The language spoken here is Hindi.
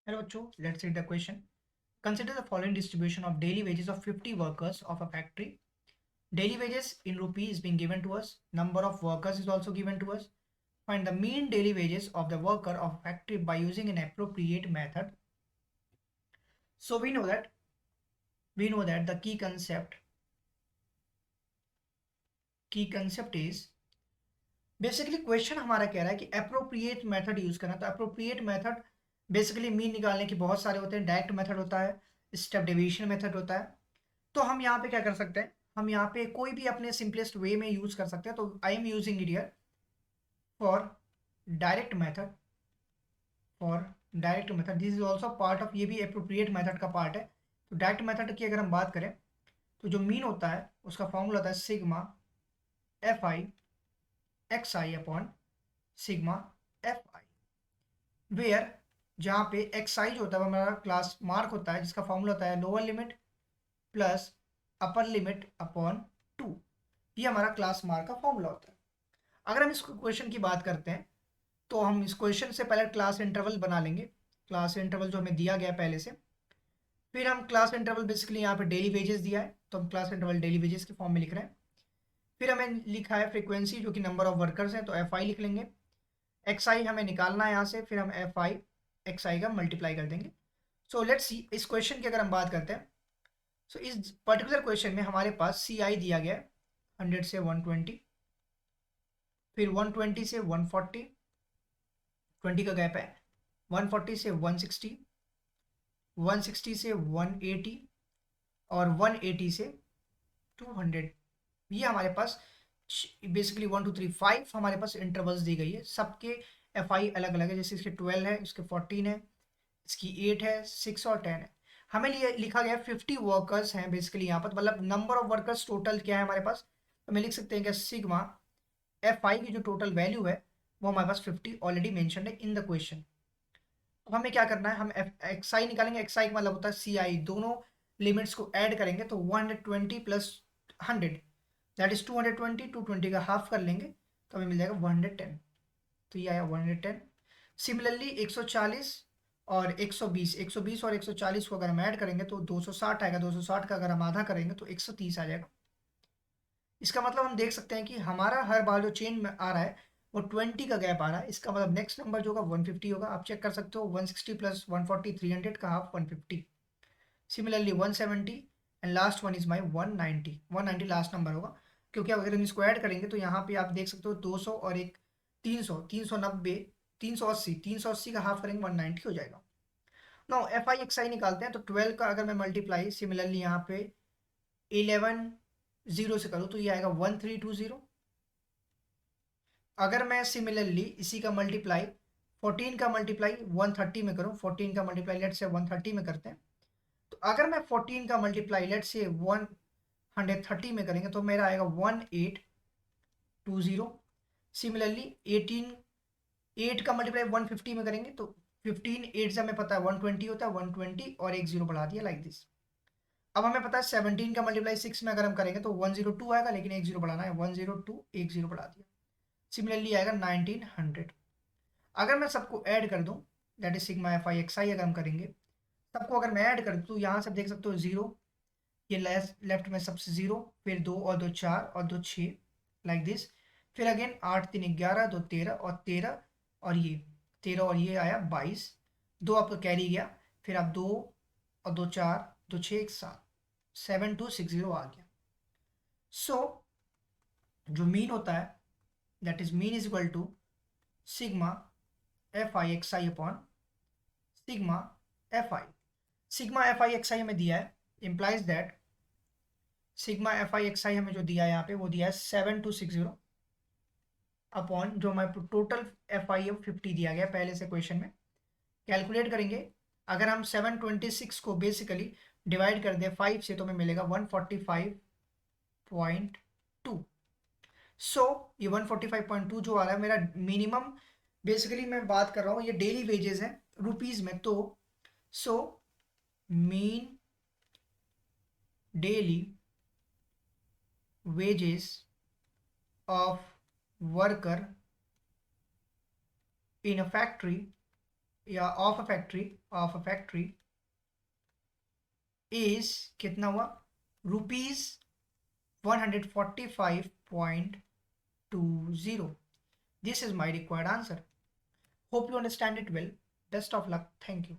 Hello, Cho. Let's read the question. Consider the following distribution of daily wages of 50 workers of a factory. Daily wages in rupees being given to us. Number of workers is also given to us. Find the mean daily wages of the worker of a factory by using an appropriate method. So we know that the key concept is basically question हमारा कह रहा है कि अप्रोप्रिएट मेथड यूज करना। तो अप्रोप्रिएट मेथड बेसिकली मीन निकालने के बहुत सारे होते हैं। डायरेक्ट मेथड होता है, स्टेप डेविएशन मेथड होता है। तो हम यहाँ पे क्या कर सकते हैं, हम यहाँ पे कोई भी अपने सिंपलेस्ट वे में यूज कर सकते हैं। तो I am using it here for direct method. This is also part of, ये भी अप्रोप्रिएट मेथड का पार्ट है। तो डायरेक्ट मेथड की अगर हम बात करें तो जो मीन होता है उसका फॉर्मूला होता है sigma F I X I upon sigma F I, where जहाँ पे एक्साई जो होता है वो हमारा क्लास मार्क होता है, जिसका फॉर्मूला होता है lower limit plus upper limit upon 2। ये हमारा क्लास मार्क का फॉर्मूला होता है। अगर हम इस क्वेश्चन की बात करते हैं तो हम इस क्वेश्चन से पहले क्लास इंटरवल बना लेंगे। क्लास इंटरवल जो हमें दिया गया पहले से, फिर हम क्लास इंटरवल बेसिकली यहाँ पे डेली वेजेस दिया है तो हम क्लास इंटरवल डेली वेजेस के फॉर्म में लिख रहे हैं। फिर हमें लिखा है फ्रीक्वेंसी जो कि नंबर ऑफ वर्कर्स हैं, तो एफ आई लिख लेंगे। एक्स आई हमें निकालना है यहाँ से, फिर हम एफ आई एक्स आई का मल्टीप्लाई कर देंगे। सो लेट्स सी इस क्वेश्चन की अगर हम बात करते हैं, सो इस पर्टिकुलर क्वेश्चन में हमारे पास सी आई दिया गया है 100 से 120, फिर 120 से 140, 20 का गैप है, 140 से 160, 160 से 180 और 180 से 200। ये हमारे पास बेसिकली 1 2 3 5 हमारे पास इंटरवल्स दी गई है। सबके एफ आई अलग अलग है, जैसे इसके 12 है, इसके 14 है, इसकी 8 है, 6 और 10 है। हमें लिए लिखा गया 50 वर्कर्स हैं बेसिकली यहाँ पर, मतलब नंबर ऑफ वर्कर्स टोटल क्या है हमारे पास। तो हम लिख सकते हैं कि सिग्मा एफ आई की जो टोटल वैल्यू है वो हमारे पास 50 ऑलरेडी मेंशन है इन द क्वेश्चन। अब हमें क्या करना है, हम एक्स आई निकालेंगे। एक्स आई का मतलब होता है सी आई, दोनों लिमिट्स को ऐड करेंगे तो 120 प्लस 100 दैट इज 220, 220 का हाफ कर लेंगे तो हमें मिल जाएगा 110। तो ये आया 110। सिमिलरली 140 और 120, 120 और 140 को अगर हम ऐड करेंगे तो 260 आएगा। 260 का अगर हम आधा करेंगे तो 130 आ जाएगा। इसका मतलब हम देख सकते हैं कि हमारा हर बार जो चेन में आ रहा है वो 20 का गैप आ रहा है। इसका मतलब नेक्स्ट नंबर जो होगा 150 होगा। आप चेक कर सकते हो 160 प्लस 140 300 का half 150। Similarly 170 and last one is my 190। 190 last number होगा, क्योंकि अगर हम इसको ऐड करेंगे तो यहाँ पे आप देख सकते हो 200 और एक 300, 390, 380, 380 का हाफ करेंगे 190 हो जाएगा। नाउ एफ आई एक्स आई निकालते हैं। तो 12 का अगर मैं मल्टीप्लाई सिमिलरली यहाँ पे 11 जीरो से करूँ तो ये आएगा 1320। अगर मैं सिमिलरली इसी का मल्टीप्लाई 14 का मल्टीप्लाई 130 में करूँ, 14 का मल्टीप्लाई लेट से 130 में करते हैं, तो अगर मैं 14 का मल्टीप्लाई लेट से 130 में करेंगे तो मेरा आएगा 1820। सिमिलरली 18 8 का मल्टीप्लाई 150 में करेंगे तो 15 8 से हमें पता है 120 होता है, 120 और एक जीरो बढ़ा दिया लाइक दिस। अब हमें पता है 17 का मल्टीप्लाई 6 में अगर हम करेंगे तो 102 आएगा, लेकिन एक जीरो बढ़ाना है, 102 एक जीरो बढ़ा दिया। सिमिलरली आएगा 1900। अगर मैं सबको ऐड कर दूं that is sigma F I X I, अगर हम करेंगे सबको अगर मैं ऐड कर दूं तो यहाँ से देख सकते हो जीरो, ये लेफ्ट में सबसे जीरो, फिर दो और दो चार और दो छः लाइक दिस। फिर अगेन 8 3 11 2 13 और 13 और ये 13 और ये आया 22, दो आपका कैरी गया, फिर आप दो और दो चार, दो छः एक सात, 7260 आ गया। सो जो मीन होता है that is mean is equal to sigma F I X I upon sigma F I. Sigma F I X I हमें दिया है, implies that sigma F I X I हमें जो दिया है यहाँ पे वो दिया है 7260 अपॉन जो हमारे टोटल एफ आई है 50 दिया गया पहले से क्वेश्चन में। कैलकुलेट करेंगे, अगर हम 726 को बेसिकली डिवाइड कर दें 5 से तो हमें मिलेगा 145.2। सो ये 145.2 जो आ रहा है मेरा मिनिमम, बेसिकली मैं बात कर रहा हूँ ये डेली वेजेस है रुपीज में। तो so mean daily wages of worker in a factory या ऑफ अ फैक्ट्री इज कितना हुआ, ₹145.20. This is my required answer. Hope you understand it well. Best of luck. Thank you.